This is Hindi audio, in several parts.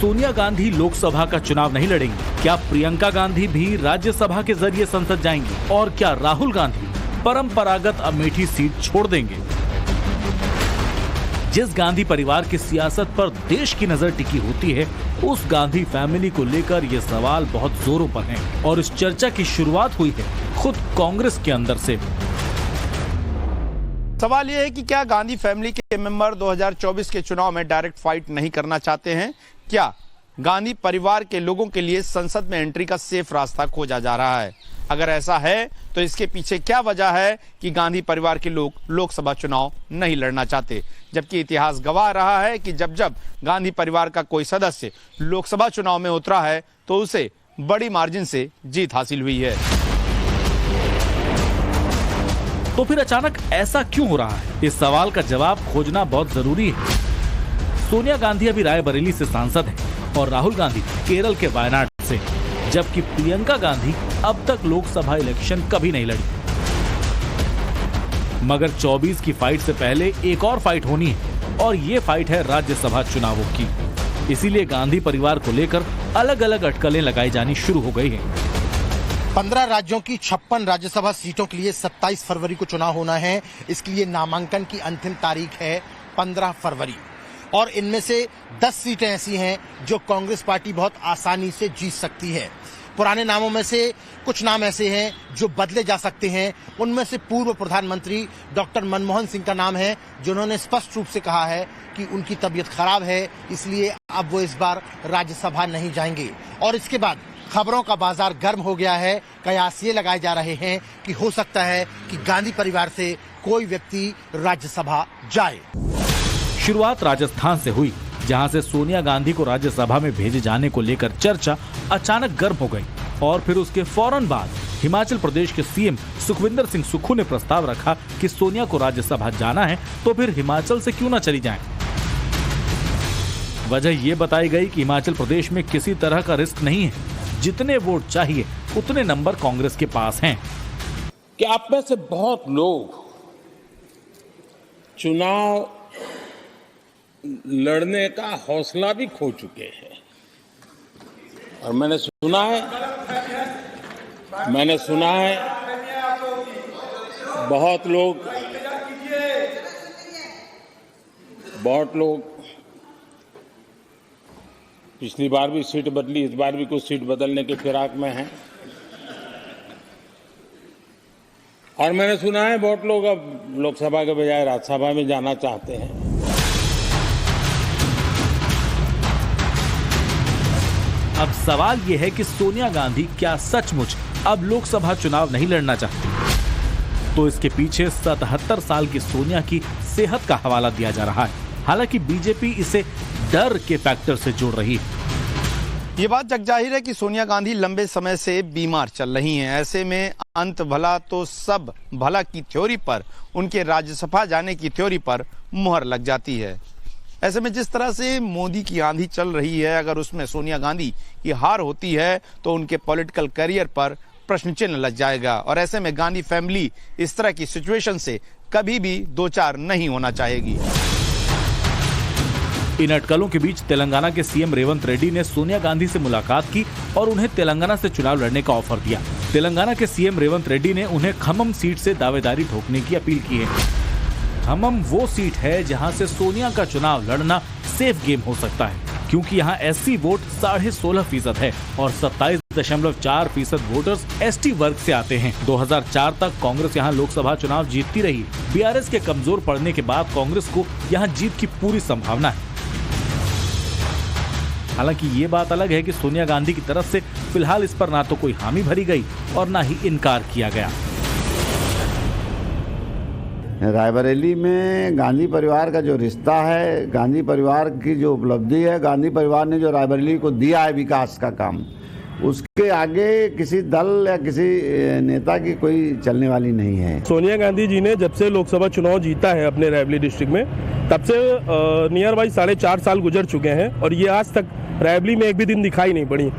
सोनिया गांधी लोकसभा का चुनाव नहीं लड़ेंगी? क्या प्रियंका गांधी भी राज्यसभा के जरिए संसद जाएंगी? और क्या राहुल गांधी परंपरागत अमेठी सीट छोड़ देंगे? जिस गांधी परिवार की सियासत पर देश की नजर टिकी होती है, उस गांधी फैमिली को लेकर ये सवाल बहुत जोरों पर हैं और इस चर्चा की शुरुआत हुई है खुद कांग्रेस के अंदर से। सवाल यह है कि क्या गांधी फैमिली के मेंबर 2024 के चुनाव में डायरेक्ट फाइट नहीं करना चाहते हैं? क्या गांधी परिवार के लोगों के लिए संसद में एंट्री का सेफ रास्ता खोजा जा रहा है? अगर ऐसा है तो इसके पीछे क्या वजह है कि गांधी परिवार के लोग लोकसभा चुनाव नहीं लड़ना चाहते, जबकि इतिहास गवाह रहा है कि जब जब गांधी परिवार का कोई सदस्य लोकसभा चुनाव में उतरा है तो उसे बड़ी मार्जिन से जीत हासिल हुई है। तो फिर अचानक ऐसा क्यों हो रहा है? इस सवाल का जवाब खोजना बहुत जरूरी है। सोनिया गांधी अभी रायबरेली से सांसद हैं और राहुल गांधी केरल के वायनाड से, जबकि प्रियंका गांधी अब तक लोकसभा इलेक्शन कभी नहीं लड़ी। मगर 24 की फाइट से पहले एक और फाइट होनी है और ये फाइट है राज्यसभा चुनावों की। इसीलिए गांधी परिवार को लेकर अलग अलग अटकलें लगाई जानी शुरू हो गई हैं। 15 राज्यों की 56 राज्यसभा सीटों के लिए 27 फरवरी को चुनाव होना है। इसके लिए नामांकन की अंतिम तारीख है 15 फरवरी और इनमें से 10 सीटें ऐसी हैं जो कांग्रेस पार्टी बहुत आसानी से जीत सकती है। पुराने नामों में से कुछ नाम ऐसे हैं जो बदले जा सकते हैं। उनमें से पूर्व प्रधानमंत्री डॉक्टर मनमोहन सिंह का नाम है, जिन्होंने स्पष्ट रूप से कहा है कि उनकी तबीयत खराब है, इसलिए अब वो इस बार राज्यसभा नहीं जाएंगे। और इसके बाद खबरों का बाजार गर्म हो गया है। कयास ये लगाए जा रहे हैं कि हो सकता है कि गांधी परिवार से कोई व्यक्ति राज्यसभा जाए। शुरुआत राजस्थान से हुई, जहां से सोनिया गांधी को राज्यसभा में भेजे जाने को लेकर चर्चा अचानक गर्म हो गई और फिर उसके फौरन बाद हिमाचल प्रदेश के सीएम सुखविंदर सिंह सुक्खू ने प्रस्ताव रखा कि सोनिया को राज्यसभा जाना है तो फिर हिमाचल से क्यों न चली जाएं। वजह ये बताई गई कि हिमाचल प्रदेश में किसी तरह का रिस्क नहीं है, जितने वोट चाहिए उतने नंबर कांग्रेस के पास हैं। कि आप में से बहुत लोग चुनाव लड़ने का हौसला भी खो चुके हैं और मैंने सुना है बहुत लोग पिछली बार भी सीट बदली, इस बार भी कुछ सीट बदलने के फिराक में हैं और मैंने सुना है बहुत लोग अब लोकसभा के बजाय राज्यसभा में जाना चाहते हैं। अब सवाल ये है कि सोनिया गांधी क्या सचमुच अब लोकसभा चुनाव नहीं लड़ना चाहती? तो इसके पीछे 77 साल की सोनिया की सेहत का हवाला दिया जा रहा है। हालांकि बीजेपी इसे डर के फैक्टर से जोड़ रही है। ये बात जगजाहिर है कि सोनिया गांधी लंबे समय से बीमार चल रही हैं। ऐसे में अंत भला तो सब भला की थ्योरी पर, उनके राज्यसभा जाने की थ्योरी पर मुहर लग जाती है। ऐसे में जिस तरह से मोदी की आंधी चल रही है, अगर उसमें सोनिया गांधी की हार होती है तो उनके पॉलिटिकल करियर पर प्रश्न चिन्ह लग जाएगा और ऐसे में गांधी फैमिली इस तरह की सिचुएशन से कभी भी दो चार नहीं होना चाहेगी। इन अटकलों के बीच तेलंगाना के सीएम रेवंत रेड्डी ने सोनिया गांधी से मुलाकात की और उन्हें तेलंगाना से चुनाव लड़ने का ऑफर दिया। तेलंगाना के सीएम रेवंत रेड्डी ने उन्हें खम्मम सीट से दावेदारी ठोकने की अपील की है। खम्मम वो सीट है जहां से सोनिया का चुनाव लड़ना सेफ गेम हो सकता है, क्योंकि यहां एससी वोट 16.5% है और 27.4% वोटर्स एसटी वर्ग से आते हैं। 2004 तक कांग्रेस यहां लोकसभा चुनाव जीतती रही। बीआरएस के कमजोर पड़ने के बाद कांग्रेस को यहां जीत की पूरी संभावना है। हालांकि ये बात अलग है कि सोनिया गांधी की तरफ से फिलहाल इस पर ना तो कोई हामी भरी गई और ना ही इनकार किया गया। रायबरेली में गांधी परिवार का जो रिश्ता है, गांधी परिवार की जो उपलब्धि है, गांधी परिवार ने जो रायबरेली को दिया है विकास का काम, उसके आगे किसी दल या किसी नेता की कोई चलने वाली नहीं है। सोनिया गांधी जी ने जब से लोकसभा चुनाव जीता है अपने रायबरेली डिस्ट्रिक्ट में, तब से नियर बाई 4.5 साल गुजर चुके हैं और ये आज तक रायबरेली में एक भी दिन दिखाई नहीं पड़ी।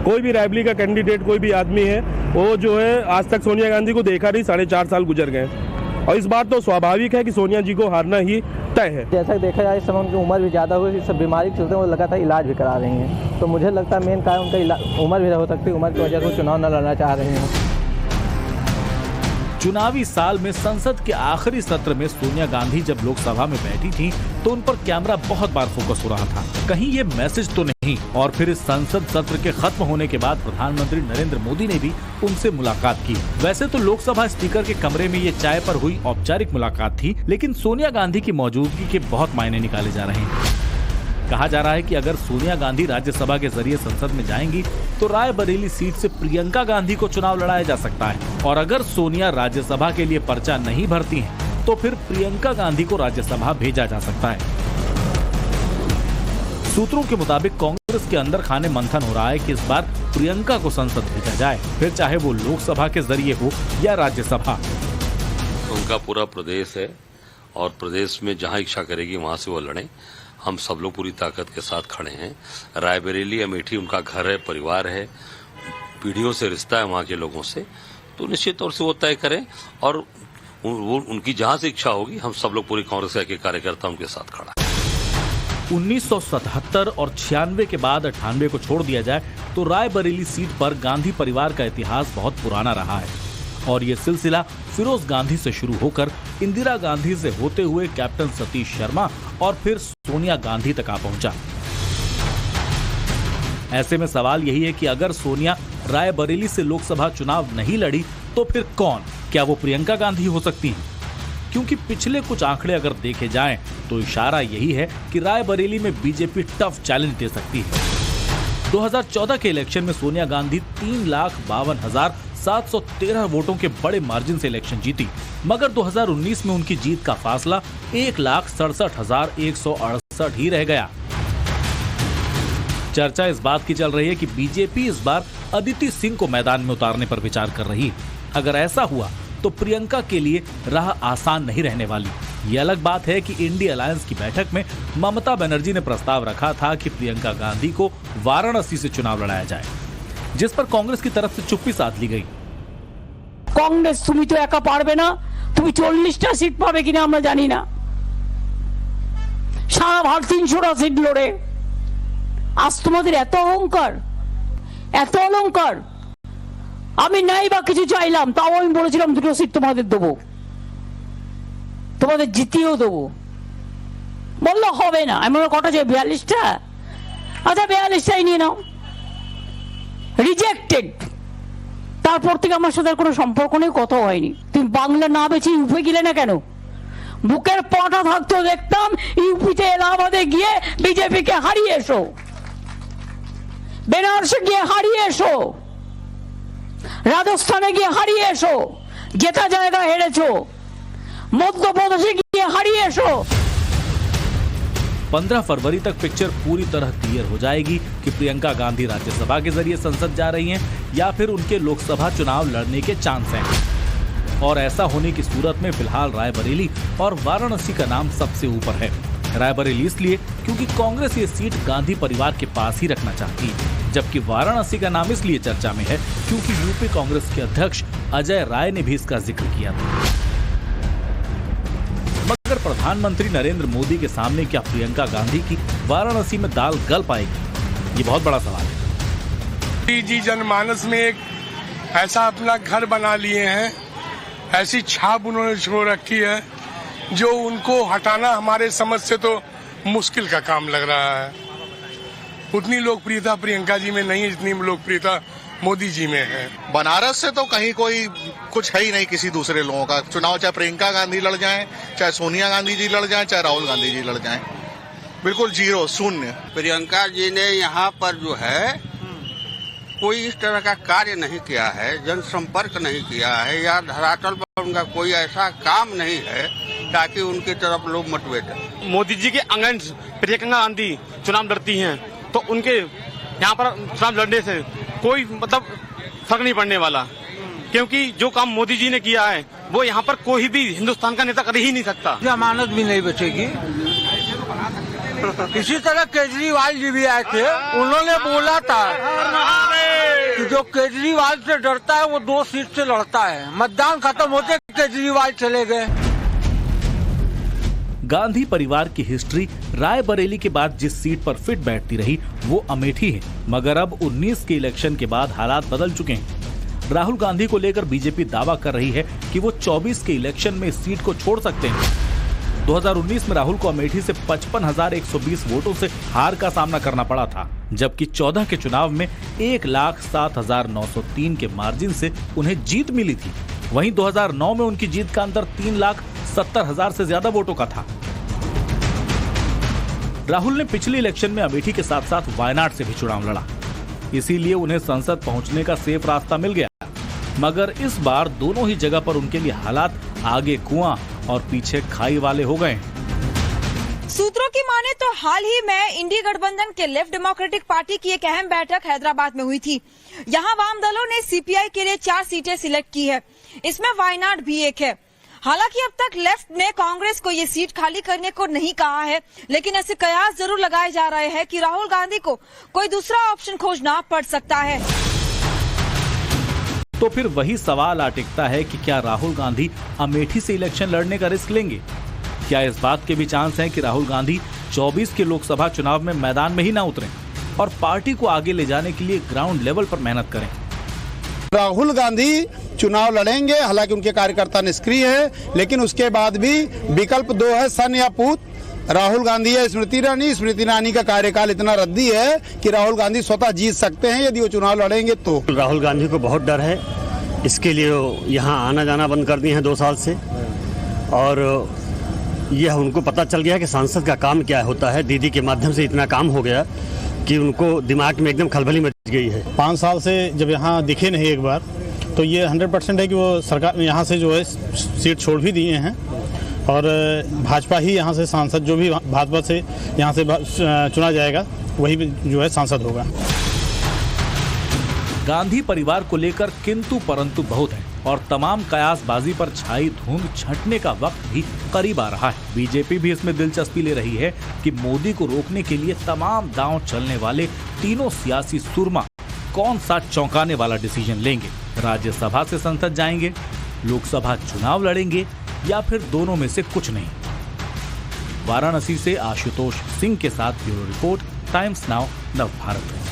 कोई भी रायबरेली का कैंडिडेट, कोई भी आदमी है, वो जो है आज तक सोनिया गांधी को देखा नहीं। 4.5 साल गुजर गए और इस बार तो स्वाभाविक है कि सोनिया जी को हारना ही तय है। जैसा कि देखा जाए इस समय उनकी उम्र भी ज़्यादा हुई, सब बीमारी के चलते वो लगातार इलाज भी करा रही हैं, तो मुझे लगता है मेन कारण उनका उम्र भी हो सकती है, उम्र की वजह से वो चुनाव न लड़ना चाह रही हैं। चुनावी साल में संसद के आखिरी सत्र में सोनिया गांधी जब लोकसभा में बैठी थी तो उन पर कैमरा बहुत बार फोकस हो रहा था, कहीं ये मैसेज तो नहीं। और फिर इस संसद सत्र के खत्म होने के बाद प्रधानमंत्री नरेंद्र मोदी ने भी उनसे मुलाकात की। वैसे तो लोकसभा स्पीकर के कमरे में ये चाय पर हुई औपचारिक मुलाकात थी, लेकिन सोनिया गांधी की मौजूदगी के बहुत मायने निकाले जा रहे हैं। कहा जा रहा है कि अगर सोनिया गांधी राज्यसभा के जरिए संसद में जाएंगी तो रायबरेली सीट से प्रियंका गांधी को चुनाव लड़ाया जा सकता है, और अगर सोनिया राज्यसभा के लिए पर्चा नहीं भरती हैं, तो फिर प्रियंका गांधी को राज्यसभा भेजा जा सकता है। सूत्रों के मुताबिक कांग्रेस के अंदर खाने मंथन हो रहा है कि इस बार प्रियंका को संसद भेजा जाए, फिर चाहे वो लोकसभा के जरिए हो या राज्यसभा। उनका पूरा प्रदेश है और प्रदेश में जहां इच्छा करेगी वहां से वो लड़े। हम सब लोग पूरी ताकत के साथ खड़े हैं। रायबरेली अमेठी उनका घर है, परिवार है, पीढ़ियों से रिश्ता है वहां के लोगों से, तो निश्चित तौर से वो तय करें और वो उनकी जहां से इच्छा होगी हम सब लोग पूरी कांग्रेस के कार्यकर्ता उनके साथ खड़ा है। 1977 और 96 के बाद 98 को छोड़ दिया जाए तो रायबरेली सीट पर गांधी परिवार का इतिहास बहुत पुराना रहा है, और ये सिलसिला फिरोज गांधी से शुरू होकर इंदिरा गांधी से होते हुए कैप्टन सतीश शर्मा और फिर सोनिया गांधी तक आ पहुंचा। ऐसे में सवाल यही है कि अगर सोनिया रायबरेली से लोकसभा चुनाव नहीं लड़ी तो फिर कौन? क्या वो प्रियंका गांधी हो सकती हैं? क्योंकि पिछले कुछ आंकड़े अगर देखे जाएं तो इशारा यही है कि रायबरेली में बीजेपी टफ चैलेंज दे सकती है। 2014 के इलेक्शन में सोनिया गांधी 3,52,713 वोटों के बड़े मार्जिन से इलेक्शन जीती, मगर 2019 में उनकी जीत का फासला 1,67,168 ही रह गया। चर्चा इस बात की चल रही है कि बीजेपी इस बार अदिति सिंह को मैदान में उतारने पर विचार कर रही है। अगर ऐसा हुआ तो प्रियंका के लिए राह आसान नहीं रहने वाली। ये अलग बात है कि इंडिया अलायंस की बैठक में ममता बनर्जी ने प्रस्ताव रखा था कि प्रियंका गांधी को वाराणसी से चुनाव लड़ाया जाए, जिस पर कांग्रेस की तरफ से चुप्पी साध ली गई। कांग्रेस তুমি তো একা পারবে না, তুমি 40টা সিট পাবে কিনা আমরা জানি না, সারা ভারত 300টা সিট লড়ে। আজ তোমাদের এত অহংকার, এত অলংকার। আমি নাই বা কিছু চাইলাম, তাও আমি বলেছিলাম 2টো সিট তোমাদের দেবো, তোমাদের জিতিয়েও দেবো। বললো হবে না। আমি কটা চাই? 42টা। আচ্ছা 42টাই নিয়ে নাও। রিজেক্টেড। তারপর থেকে আমার সাথে কোনো সম্পর্ক নেই, কথা হয়নি। তুমি বাংলা না বেছে ইউপি গেলে না কেন? বুকের পাটা থাকতো দেখতাম ইউপিতে এলাহাবাদে গিয়ে বিজেপিকে হারিয়ে এসো, বেনারসে গিয়ে হারিয়ে এসো, রাজস্থানে গিয়ে হারিয়ে এসো, জেতা জায়গা হেরেছো, मध्य प्रदेश हारिए एसो। 15 फरवरी तक पिक्चर पूरी तरह क्लियर हो जाएगी कि प्रियंका गांधी राज्यसभा के जरिए संसद जा रही हैं या फिर उनके लोकसभा चुनाव लड़ने के चांस हैं। और ऐसा होने की सूरत में फिलहाल रायबरेली और वाराणसी का नाम सबसे ऊपर है। रायबरेली इसलिए क्योंकि कांग्रेस ये सीट गांधी परिवार के पास ही रखना चाहती है, जबकि वाराणसी का नाम इसलिए चर्चा में है क्योंकि यूपी कांग्रेस के अध्यक्ष अजय राय ने भी इसका जिक्र किया था। मगर प्रधानमंत्री नरेंद्र मोदी के सामने क्या प्रियंका गांधी की वाराणसी में दाल गल पाएगी? ये बहुत बड़ा सवाल है। जी जनमानस में एक ऐसा अपना घर बना लिए हैं, ऐसी छाप उन्होंने छोड़ रखी है जो उनको हटाना हमारे समझ से तो मुश्किल का काम लग रहा है। उतनी लोकप्रियता प्रियंका जी में नहीं है जितनी लोकप्रियता मोदी जी में है। बनारस से तो कहीं कोई कुछ है ही नहीं किसी दूसरे लोगों का चुनाव, चाहे प्रियंका गांधी लड़ जाएं, चाहे सोनिया गांधी जी लड़ जाएं, चाहे राहुल गांधी जी लड़ जाएं, बिल्कुल जीरो, शून्य। प्रियंका जी ने यहाँ पर जो है कोई इस तरह का कार्य नहीं किया है, जनसंपर्क नहीं किया है, या धरातल पर उनका कोई ऐसा काम नहीं है ताकि उनकी तरफ लोग मोटिवेट है। मोदी जी के अगेंस्ट प्रियंका गांधी चुनाव लड़ती हैं तो उनके यहाँ पर चुनाव लड़ने से कोई मतलब फर्क नहीं पड़ने वाला, क्योंकि जो काम मोदी जी ने किया है वो यहाँ पर कोई भी हिंदुस्तान का नेता कर ही नहीं सकता। जमानत भी नहीं बचेगी। इसी तरह केजरीवाल जी भी आए थे, उन्होंने बोला था कि जो केजरीवाल से डरता है वो 2 सीट से लड़ता है। मतदान खत्म होते केजरीवाल चले गए। गांधी परिवार की हिस्ट्री रायबरेली के बाद जिस सीट पर फिट बैठती रही वो अमेठी है, मगर अब 19 के इलेक्शन के बाद हालात बदल चुके हैं। राहुल गांधी को लेकर बीजेपी दावा कर रही है कि वो 24 के इलेक्शन में इस सीट को छोड़ सकते हैं। 2019 में राहुल को अमेठी से 55,120 वोटों से हार का सामना करना पड़ा था, जबकि 14 के चुनाव में 1,07,903 के मार्जिन से उन्हें जीत मिली थी। वहीं 2009 में उनकी जीत का अंतर 3,70,000 से ज्यादा वोटों का था। राहुल ने पिछले इलेक्शन में अमेठी के साथ साथ वायनाड से भी चुनाव लड़ा, इसीलिए उन्हें संसद पहुंचने का सेफ रास्ता मिल गया। मगर इस बार दोनों ही जगह पर उनके लिए हालात आगे कुआं और पीछे खाई वाले हो गए। सूत्रों की माने तो हाल ही में इंडी गठबंधन के लेफ्ट डेमोक्रेटिक पार्टी की एक अहम बैठक हैदराबाद में हुई थी। यहां वाम दलों ने सीपीआई के लिए 4 सीटें सिलेक्ट की है, इसमें वायनाड भी एक है। हालांकि अब तक लेफ्ट ने कांग्रेस को ये सीट खाली करने को नहीं कहा है, लेकिन ऐसे कयास जरूर लगाए जा रहे हैं कि राहुल गांधी को कोई दूसरा ऑप्शन खोजना पड़ सकता है। तो फिर वही सवाल आ टिकता है कि क्या राहुल गांधी अमेठी से इलेक्शन लड़ने का रिस्क लेंगे? क्या इस बात के भी चांस हैं कि राहुल गांधी 24 के लोकसभा चुनाव में मैदान में ही ना उतरें और पार्टी को आगे ले जाने के लिए ग्राउंड लेवल पर मेहनत करें? राहुल गांधी चुनाव लड़ेंगे, हालांकि उनके कार्यकर्ता निष्क्रिय है, लेकिन उसके बाद भी विकल्प 2 है, सन या पूत। राहुल गांधी है स्मृति ईरानी का कार्यकाल इतना रद्दी है कि राहुल गांधी स्वतः जीत सकते हैं यदि वो चुनाव लड़ेंगे तो। राहुल गांधी को बहुत डर है, इसके लिए यहाँ आना जाना बंद कर दिए हैं 2 साल से, और यह उनको पता चल गया कि सांसद का काम क्या होता है। दीदी के माध्यम से इतना काम हो गया कि उनको दिमाग में एकदम खलबली मच गई है। 5 साल से जब यहाँ दिखे नहीं एक बार, तो ये 100% है कि वो सरकार यहाँ से जो है सीट छोड़ भी दिए हैं और भाजपा ही यहाँ से सांसद, जो भी भाजपा से यहाँ से चुना जाएगा वही जो है सांसद होगा। गांधी परिवार को लेकर किंतु परंतु बहुत है और तमाम कयासबाजी पर छाई धुंध छंटने का वक्त भी करीब आ रहा है। बीजेपी भी इसमें दिलचस्पी ले रही है कि मोदी को रोकने के लिए तमाम दांव चलने वाले तीनों सियासी सुरमा कौन सा चौंकाने वाला डिसीजन लेंगे। राज्यसभा से संसद जाएंगे, लोकसभा चुनाव लड़ेंगे या फिर दोनों में से कुछ नहीं। वाराणसी से आशुतोष सिंह के साथ ब्यूरो रिपोर्ट, टाइम्स नाउ, नव भारत।